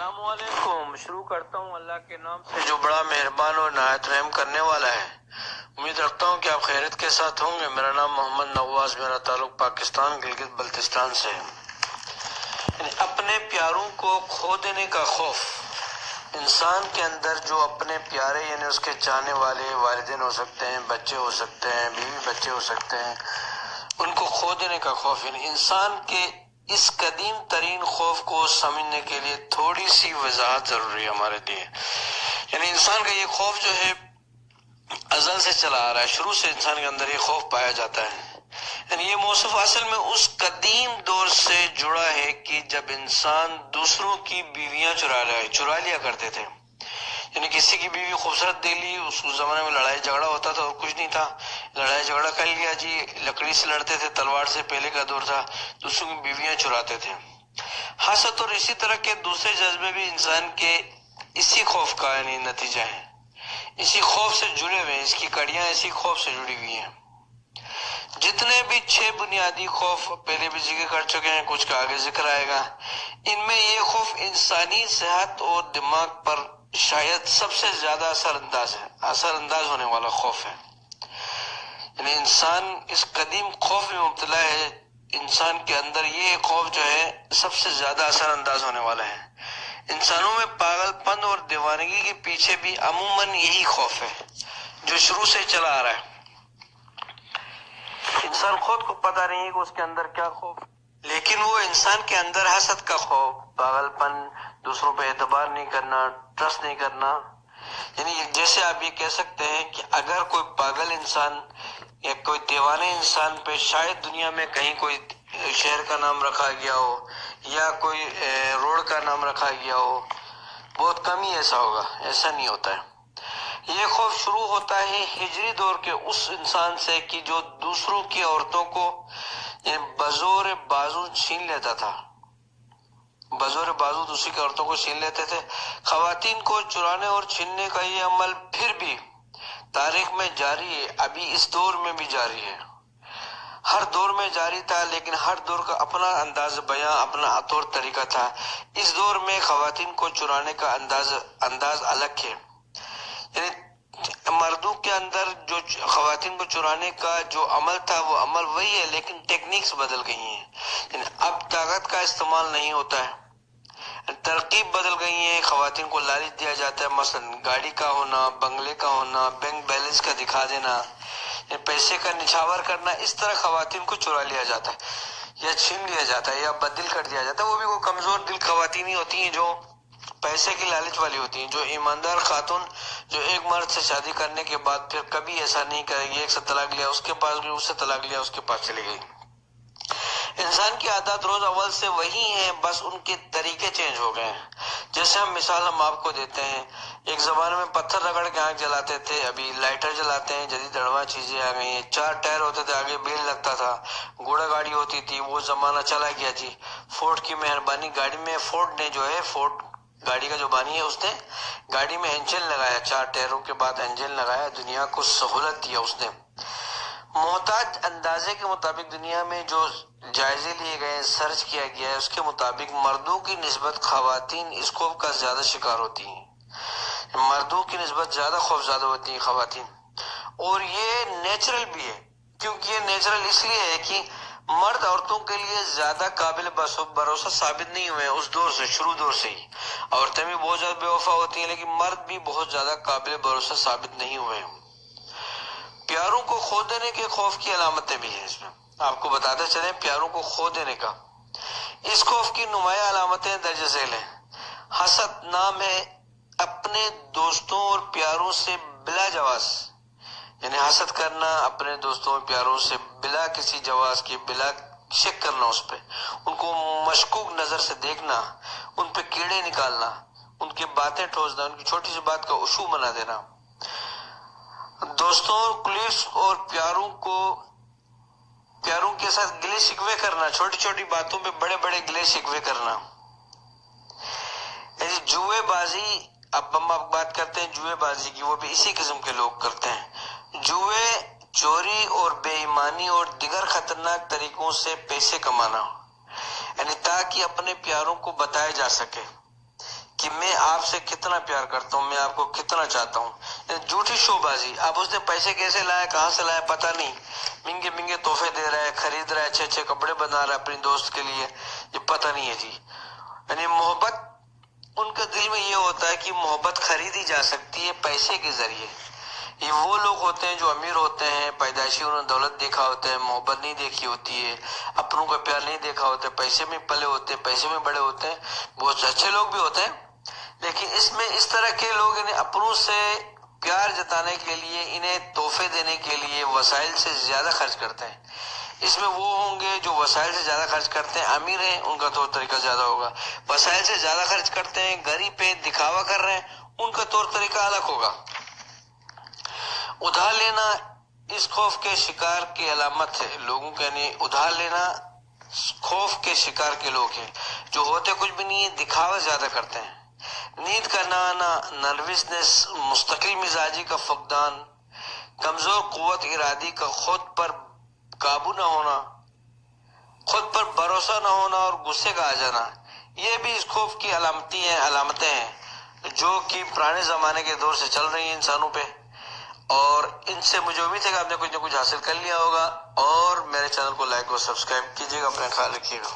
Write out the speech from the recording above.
السلام علیکم. شروع کرتا ہوں اللہ کے نام سے جو بڑا مہربان اور نہایت رحم کرنے والا ہے. امید رکھتا ہوں کہ آپ خیریت کے ساتھ ہوں گے. میرا نام محمد نواز، میرا تعلق پاکستان گلگت بلتستان سے ہے. یعنی اپنے پیاروں کو کھو دینے کا خوف. انسان کے اندر جو اپنے پیارے یعنی اس کے چاہنے والے والدین ہو سکتے ہیں، بچے ہو سکتے ہیں، بیوی بچے ہو سکتے ہیں، ان کو کھو دینے کا خوف. یعنی انسان کے اس قدیم ترین خوف کو سمجھنے کے لیے تھوڑی سی وضاحت ضروری ہے ہمارے لیے. یعنی انسان کا یہ خوف جو ہے ازل سے چلا آ رہا ہے. شروع سے انسان کے اندر یہ خوف پایا جاتا ہے. یعنی یہ موصف اصل میں اس قدیم دور سے جڑا ہے کہ جب انسان دوسروں کی بیویاں چرا لیا کرتے تھے. یعنی کسی کی بیوی خوبصورت دیکھ لی، اس زمانے میں لڑائی جھگڑا ہوتا تھا اور کچھ نہیں تھا، لڑائی جھگڑا کر لیا جی، لکڑی سے لڑتے تھے، تلوار سے پہلے کا دور تھا، دوسروں کی بیویاں چراتے تھے. حسد اور اسی طرح کے دوسرے جذبے بھی انسان کے اسی خوف کا یعنی نتیجہ ہے. اسی خوف سے جڑے ہوئے ہیں، اس کی کڑیاں اسی خوف سے جڑی ہوئی ہیں. جتنے بھی 6 بنیادی خوف پہلے بھی ذکر کر چکے ہیں، کچھ کا آگے ذکر آئے گا. ان میں یہ خوف انسانی صحت اور دماغ پر شاید سب سے زیادہ اثر انداز ہونے والا خوف ہے. یعنی انسان اس قدیم خوف میں مبتلا ہے. انسان کے اندر یہ خوف جو ہے سب سے زیادہ اثر انداز ہونے والا ہے. انسانوں میں پاگل پن اور دیوانگی کے پیچھے بھی عموماً یہی خوف ہے جو شروع سے چلا آ رہا ہے. انسان خود کو پتہ نہیں ہے کہ اس کے اندر کیا خوف، لیکن وہ انسان کے اندر حسد کا خوف، پاگل پن، دوسروں پہ اعتبار نہیں کرنا، ٹرسٹ نہیں کرنا. یعنی جیسے آپ یہ کہہ سکتے ہیں کہ اگر کوئی پاگل انسان یا کوئی دیوانے انسان پہ شاید دنیا میں کہیں کوئی شہر کا نام رکھا گیا ہو یا کوئی روڈ کا نام رکھا گیا ہو، بہت کم ہی ایسا ہوگا، ایسا نہیں ہوتا ہے. یہ خوف شروع ہوتا ہے ہجری دور کے اس انسان سے کہ جو دوسروں کی عورتوں کو بزور بازو چھین لیتا تھا. بزور بازو دوسری کی عورتوں کو چھین لیتے تھے. خواتین کو چرانے اور چھیننے کا یہ عمل پھر بھی تاریخ میں جاری ہے، ابھی اس دور میں بھی جاری ہے. ہر دور میں جاری تھا، لیکن ہر دور کا اپنا انداز بیاں، اپنا طور طریقہ تھا. اس دور میں خواتین کو چرانے کا انداز الگ ہے. یعنی مردوں کے اندر جو خواتین کو چرانے کا جو عمل تھا وہ عمل وہی ہے، لیکن ٹیکنیکس بدل گئی ہیں. یعنی اب طاقت کا استعمال نہیں ہوتا ہے، ترکیب بدل گئی ہیں. خواتین کو لالچ دیا جاتا ہے، مثلا گاڑی کا ہونا، بنگلے کا ہونا، بینک بیلنس کا دکھا دینا، پیسے کا نچھاور کرنا. اس طرح خواتین کو چرا لیا جاتا ہے یا چھین لیا جاتا ہے یا بدل کر دیا جاتا ہے. وہ بھی وہ کمزور دل خواتین ہی ہوتی ہیں جو پیسے کی لالچ والی ہوتی ہیں. جو ایماندار خاتون جو ایک مرد سے شادی کرنے کے بعد پھر کبھی ایسا نہیں کرے گی، ایک سے طلاق لیا اس کے پاس گئی، اس سے طلاق لیا اس کے پاس چلی گئی. انسان کی عادات روز اول سے وہی ہیں، بس ان کے طریقے چینج ہو گئے ہیں. جیسے ہم آپ کو دیتے ہیں، ایک زمانے میں پتھر رگڑ کے آنکھ جلاتے تھے، ابھی لائٹر جلاتے ہیں، جدید ایڈوانس چیزیں آ گئی ہیں. 4 ٹائر ہوتے تھے، آگے بیل لگتا تھا، گھوڑا گاڑی ہوتی تھی، وہ زمانہ چلا گیا جی. فورڈ کی مہربانی، گاڑی میں فورڈ نے جو ہے، فورڈ گاڑی کا جو بانی ہے، اس نے گاڑی میں انجن لگایا، 4 ٹائروں کے بعد انجن لگایا، دنیا کو سہولت دیا اس نے. محتاج اندازے کے مطابق دنیا میں جو جائزے لیے گئے، سرچ کیا گیا ہے، اس کے مطابق مردوں کی نسبت خواتین اس خوف کا زیادہ شکار ہوتی ہیں. مردوں کی نسبت زیادہ خوف زیادہ ہوتی ہیں خواتین. اور یہ نیچرل بھی ہے، کیونکہ یہ نیچرل اس لیے ہے کہ مرد عورتوں کے لیے زیادہ قابل بھروسہ ثابت نہیں ہوئے ہیں اس دور سے، شروع دور سے ہی. عورتیں بھی بہت زیادہ بے وفا ہوتی ہیں، لیکن مرد بھی بہت زیادہ قابل بھروسہ ثابت نہیں ہوئے ہیں. پیاروں کو کھو دینے کے خوف کی علامتیں بھی ہیں. اس میں آپ کو بتاتے چلیں پیاروں کو کھو دینے کا، اس خوف کی نمایاں علامتیں درج ذیل ہیں. حسد نام ہے اپنے دوستوں اور پیاروں سے بلا جواز، یعنی حسد کرنا، اپنے دوستوں اور پیاروں سے بلا کسی جواز کے، بلا شک کرنا اس پہ، ان کو مشکوک نظر سے دیکھنا، ان پہ کیڑے نکالنا، ان کی باتیں ٹھوسنا، ان کی چھوٹی سی بات کا ایشو بنا دینا. دوستوں اور کلیگز اور پیاروں کے ساتھ گلے شکوے کرنا، چھوٹی چھوٹی باتوں پہ بڑے بڑے گلے شکوے کرنا. جوئے بازی، اب ہم بات کرتے ہیں جوئے بازی کی، وہ بھی اسی قسم کے لوگ کرتے ہیں. جوئے، چوری اور بے ایمانی اور دیگر خطرناک طریقوں سے پیسے کمانا، یعنی تاکہ اپنے پیاروں کو بتایا جا سکے کہ میں آپ سے کتنا پیار کرتا ہوں، میں آپ کو کتنا چاہتا ہوں. یعنی جھوٹی شو بازی. اب اس نے پیسے کیسے لایا، کہاں سے لایا پتہ نہیں، مہنگے مہنگے تحفے دے رہا ہے، خرید رہا ہے، اچھے اچھے کپڑے بنا رہا ہے اپنی دوست کے لیے، یہ پتہ نہیں ہے جی. یعنی محبت، ان کے دل میں یہ ہوتا ہے کہ محبت خریدی جا سکتی ہے پیسے کے ذریعے. یہ وہ لوگ ہوتے ہیں جو امیر ہوتے ہیں، پیدائشی انہوں نے دولت دیکھا ہوتا ہے، محبت نہیں دیکھی ہوتی ہے، اپنوں کا پیار نہیں دیکھا ہوتا ہے، پیسے میں پلے ہوتے ہیں، پیسے میں بڑے ہوتے ہیں. بہت اچھے لوگ بھی ہوتے ہیں، لیکن اس میں اس طرح کے لوگ انہیں اپنوں سے پیار جتانے کے لیے، انہیں تحفے دینے کے لیے وسائل سے زیادہ خرچ کرتے ہیں. اس میں وہ ہوں گے جو وسائل سے زیادہ خرچ کرتے ہیں، امیر ہیں، ان کا طور طریقہ زیادہ ہوگا. وسائل سے زیادہ خرچ کرتے ہیں، غریب پہ دکھاوا کر رہے ہیں، ان کا طور طریقہ الگ ہوگا. ادھار لینا اس خوف کے شکار کی علامت ہے. لوگوں کے یعنی ادھار لینا خوف کے شکار کے لوگ ہیں جو ہوتے کچھ بھی نہیں ہے، دکھاوا زیادہ کرتے ہیں. نیند کا نہ آنا، نروسنس، مستقل مزاجی کا فقدان، کمزور قوت ارادی کا خود پر قابو نہ ہونا، خود پر بھروسہ نہ ہونا اور غصے کا آ جانا، یہ بھی اس خوف کی علامتیں ہیں جو کہ پرانے زمانے کے دور سے چل رہی ہیں انسانوں پہ. اور ان سے مجھے امید ہے کہ آپ نے کچھ نہ کچھ حاصل کر لیا ہوگا. اور میرے چینل کو لائک اور سبسکرائب کیجیے گا. اپنا خیال رکھیے گا.